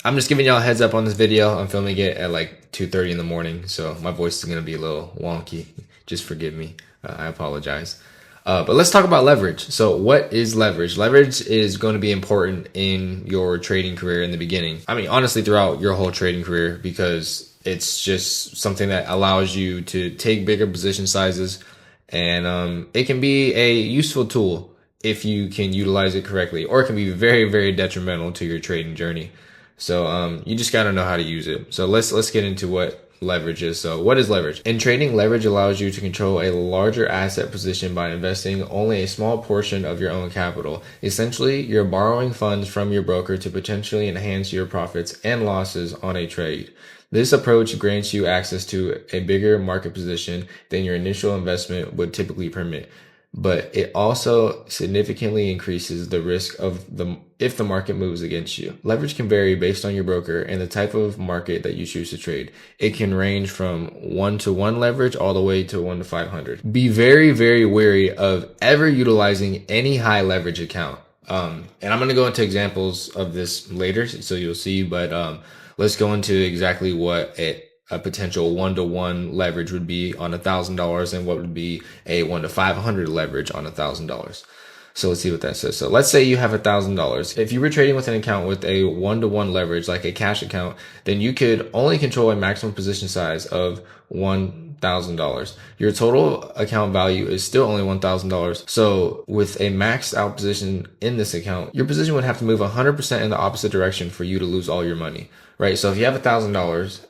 I'm just giving y'all a heads up on this video. I'm filming it at like 2:30 in the morning, so my voice is gonna be a little wonky. Just forgive me. I apologize. But let's talk about leverage. So what is leverage? Leverage is going to be important in your trading career in the beginning. I mean, honestly, throughout your whole trading career, because it's just something that allows you to take bigger position sizes, and it can be a useful tool if you can utilize it correctly, or it can be very, very detrimental to your trading journey. So you just got to know how to use it. So let's get into what leverage is. So what is leverage? In trading, leverage allows you to control a larger asset position by investing only a small portion of your own capital. Essentially, you're borrowing funds from your broker to potentially enhance your profits and losses on a trade. This approach grants you access to a bigger market position than your initial investment would typically permit, but it also significantly increases the risk if the market moves against you. Leverage can vary based on your broker and the type of market that you choose to trade. It can range from 1-to-1 leverage all the way to 1-to-500. Be very, very wary of ever utilizing any high leverage account. And I'm going to go into examples of this later, so you'll see, but let's go into exactly what a potential 1-to-1 leverage would be on $1,000 and what would be a 1-to-500 leverage on $1,000. So let's see what that says. So let's say you have $1,000. If you were trading with an account with a 1-to-1 leverage, like a cash account, then you could only control a maximum position size of $1,000. Your total account value is still only $1,000. So with a maxed out position in this account, your position would have to move 100% in the opposite direction for you to lose all your money, right? So if you have $1,000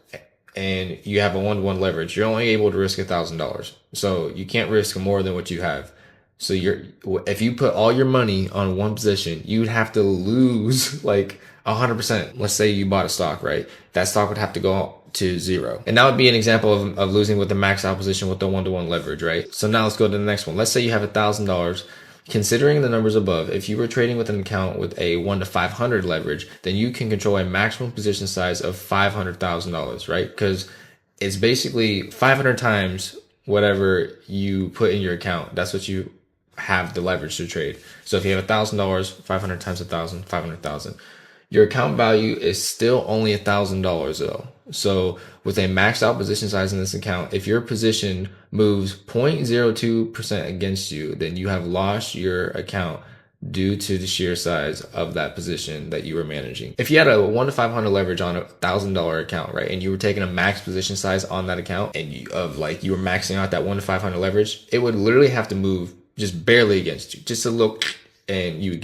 and you have a 1-to-1 leverage, you're only able to risk $1,000. So you can't risk more than what you have. So if you put all your money on one position, you'd have to lose like 100%. Let's say you bought a stock, right? That stock would have to go to zero. And that would be an example of losing with the max out position with the 1-to-1 leverage, right? So now let's go to the next one. Let's say you have $1,000. Considering the numbers above, if you were trading with an account with a 1-to-500 leverage, then you can control a maximum position size of $500,000, right? Because it's basically 500 times whatever you put in your account. That's what you have the leverage to trade. So if you have $1,000, 500 times 1,000, 500,000. Your account value is still only $1,000 though. So with a maxed out position size in this account, if your position moves 0.02% against you, then you have lost your account due to the sheer size of that position that you were managing. If you had a 1-to-500 leverage on a $1,000 account, right, and you were taking a max position size on that account, and you were maxing out that 1-to-500 leverage, it would literally have to move just barely against you, just a little, and you would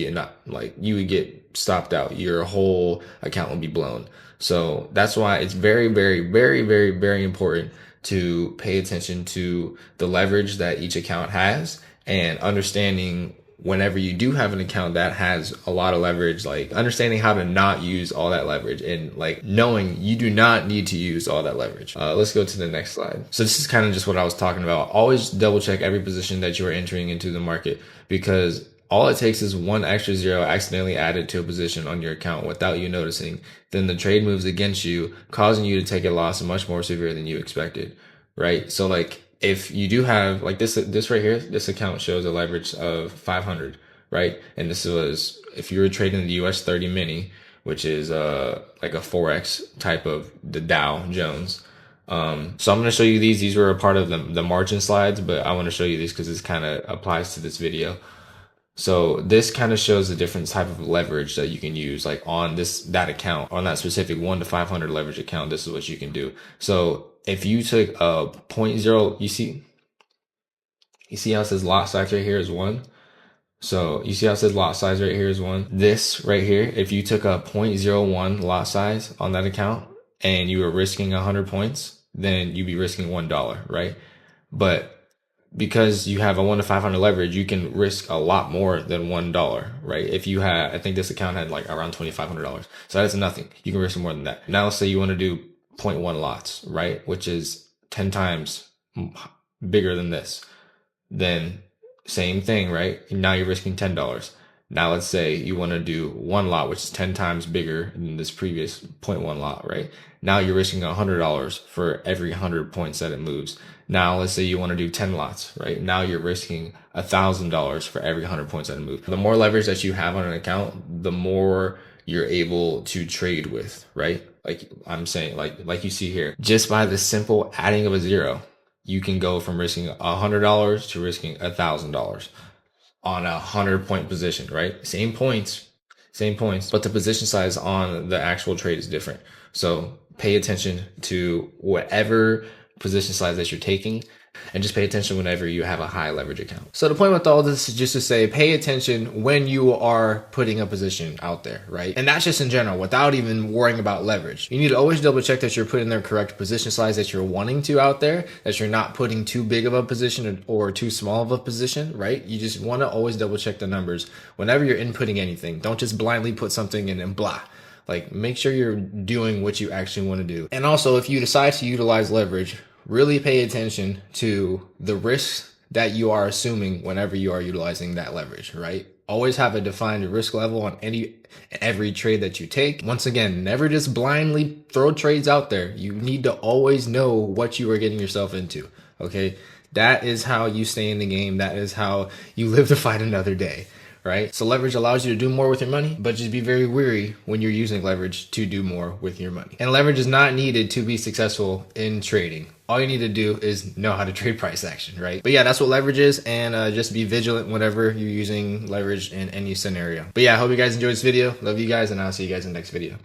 get stopped out. Your whole account would be blown. So that's why it's very, very, very, very, very important to pay attention to the leverage that each account has, and understanding whenever you do have an account that has a lot of leverage, like understanding how to not use all that leverage, and like knowing you do not need to use all that leverage. Let's go to the next slide. So this is kind of just what I was talking about. Always double check every position that you are entering into the market, because all it takes is one extra zero accidentally added to a position on your account without you noticing. Then the trade moves against you, causing you to take a loss much more severe than you expected, right? So like, if you do have like this right here, this account shows a leverage of 500, right? And this was, if you were trading the US 30 mini, which is like a Forex type of the Dow Jones. So I'm going to show you these. These were a part of the margin slides, but I want to show you these because this kind of applies to this video. So this kind of shows the different type of leverage that you can use, like on that account, on that specific 1-to-500 leverage account. This is what you can do. So if you took a 0.0, you see how it says lot size right here is 1. So you see how it says lot size right here is 1. This right here, if you took a 0.01 lot size on that account and you were risking 100 points, then you'd be risking $1, right? But because you have a 1-to-500 leverage, you can risk a lot more than $1, right? If you had, I think this account had like around $2,500. So that's nothing. You can risk more than that. Now let's say you want to do 0.1 lots, right? Which is 10 times bigger than this. Then same thing, right? Now you're risking $10. Now let's say you want to do 1 lot, which is 10 times bigger than this previous 0.1 lot, right? Now you're risking $100 for every 100 points that it moves. Now let's say you want to do 10 lots, right? Now you're risking $1,000 for every 100 points that it moves. The more leverage that you have on an account, the more you're able to trade with, right? Like I'm saying, like you see here, just by the simple adding of a zero, you can go from risking $100 to risking $1,000 on 100 point position, right? Same points, but the position size on the actual trade is different. So pay attention to whatever position size that you're taking, and just pay attention whenever you have a high leverage account. So the point with all this is just to say, pay attention when you are putting a position out there, right? And that's just in general, without even worrying about leverage. You need to always double check that you're putting the correct position size that you're wanting to out there, that you're not putting too big of a position or too small of a position, right? You just want to always double check the numbers whenever you're inputting anything. Don't just blindly put something in and blah. Like, make sure you're doing what you actually want to do. And also, if you decide to utilize leverage, really pay attention to the risks that you are assuming whenever you are utilizing that leverage, right? Always have a defined risk level on every trade that you take. Once again, never just blindly throw trades out there. You need to always know what you are getting yourself into, okay? That is how you stay in the game. That is how you live to fight another day, right? So leverage allows you to do more with your money, but just be very wary when you're using leverage to do more with your money. And leverage is not needed to be successful in trading. All you need to do is know how to trade price action, right? But yeah, that's what leverage is, and just be vigilant whenever you're using leverage in any scenario. But yeah, I hope you guys enjoyed this video. Love you guys, and I'll see you guys in the next video.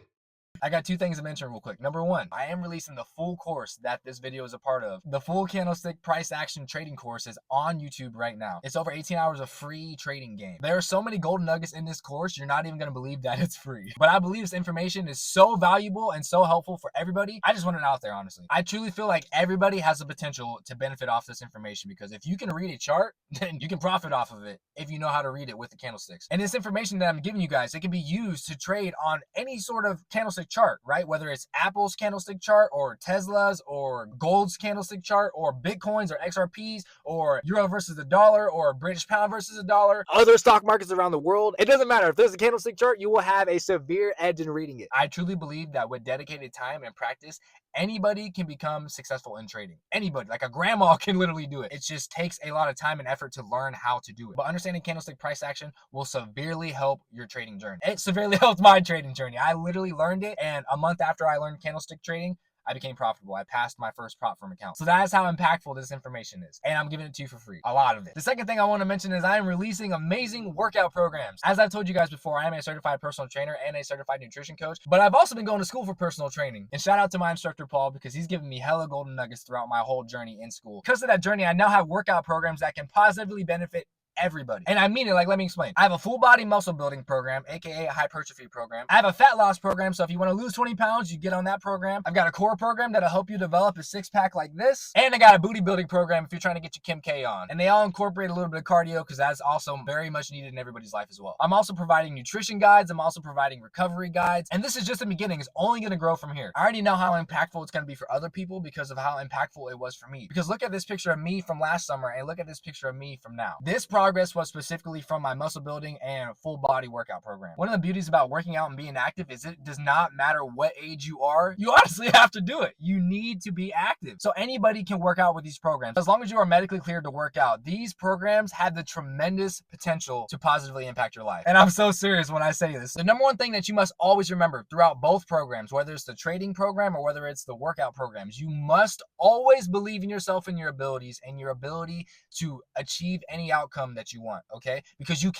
I got two things to mention real quick. Number one, I am releasing the full course that this video is a part of. The full candlestick price action trading course is on YouTube right now. It's over 18 hours of free trading game. There are so many golden nuggets in this course, you're not even going to believe that it's free. But I believe this information is so valuable and so helpful for everybody. I just want it out there, honestly. I truly feel like everybody has the potential to benefit off this information, because if you can read a chart, then you can profit off of it if you know how to read it with the candlesticks. And this information that I'm giving you guys, it can be used to trade on any sort of candlestick chart, right? Whether it's Apple's candlestick chart or Tesla's or gold's candlestick chart or Bitcoin's or XRP's or euro versus the dollar or British pound versus the dollar, other stock markets around the world. It doesn't matter. If there's a candlestick chart, you will have a severe edge in reading it. I truly believe that with dedicated time and practice, anybody can become successful in trading. Anybody, like a grandma can literally do it. It just takes a lot of time and effort to learn how to do it. But understanding candlestick price action will severely help your trading journey. It severely helped my trading journey. I literally learned it, and a month after I learned candlestick trading, I became profitable. I passed my first prop firm account. So that is how impactful this information is. And I'm giving it to you for free. A lot of it. The second thing I want to mention is I am releasing amazing workout programs. As I've told you guys before, I am a certified personal trainer and a certified nutrition coach, but I've also been going to school for personal training. And shout out to my instructor, Paul, because he's given me hella golden nuggets throughout my whole journey in school. Because of that journey, I now have workout programs that can positively benefit everybody. And I mean it. Like, let me explain. I have a full body muscle building program, aka a hypertrophy program. I have a fat loss program, so if you want to lose 20 pounds, you get on that program. I've got a core program that'll help you develop a six-pack like this. And I got a booty building program if you're trying to get your Kim K on. And they all incorporate a little bit of cardio, because that's also very much needed in everybody's life as well. I'm also providing nutrition guides. I'm also providing recovery guides. And this is just the beginning. It's only going to grow from here. I already know how impactful it's going to be for other people because of how impactful it was for me. Because look at this picture of me from last summer and look at this picture of me from now. This progress was specifically from my muscle building and full body workout program. One of the beauties about working out and being active is it does not matter what age you are. You honestly have to do it. You need to be active. So anybody can work out with these programs. As long as you are medically cleared to work out, these programs have the tremendous potential to positively impact your life. And I'm so serious when I say this. The number one thing that you must always remember throughout both programs, whether it's the trading program or whether it's the workout programs, you must always believe in yourself and your abilities and your ability to achieve any outcome that you want, okay? Because you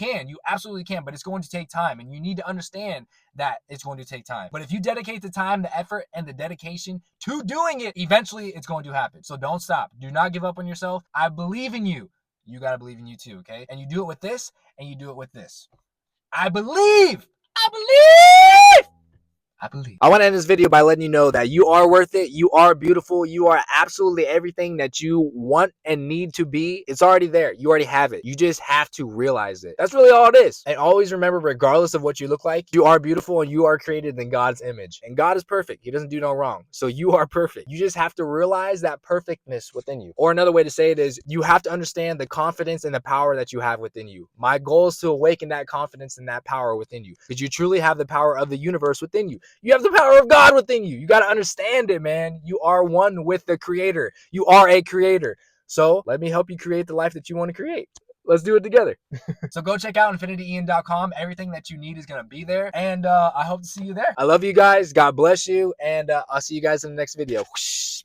absolutely can, but it's going to take time, and you need to understand that it's going to take time. But if you dedicate the time, the effort, and the dedication to doing it, eventually it's going to happen. So don't stop. Do not give up on yourself. I believe in you. You got to believe in you too, okay? And you do it with this, and you do it with this. I believe. I want to end this video by letting you know that you are worth it. You are beautiful. You are absolutely everything that you want and need to be. It's already there. You already have it. You just have to realize it. That's really all it is. And always remember, regardless of what you look like, you are beautiful and you are created in God's image. And God is perfect. He doesn't do no wrong. So you are perfect. You just have to realize that perfectness within you. Or another way to say it is, you have to understand the confidence and the power that you have within you. My goal is to awaken that confidence and that power within you, because you truly have the power of the universe within you. You have the power of God within you. You got to understand it, man. You are one with the creator. You are a creator. So let me help you create the life that you want to create. Let's do it together. So go check out infinityian.com. Everything that you need is going to be there. And I hope to see you there. I love you guys. God bless you. And I'll see you guys in the next video. Whoosh.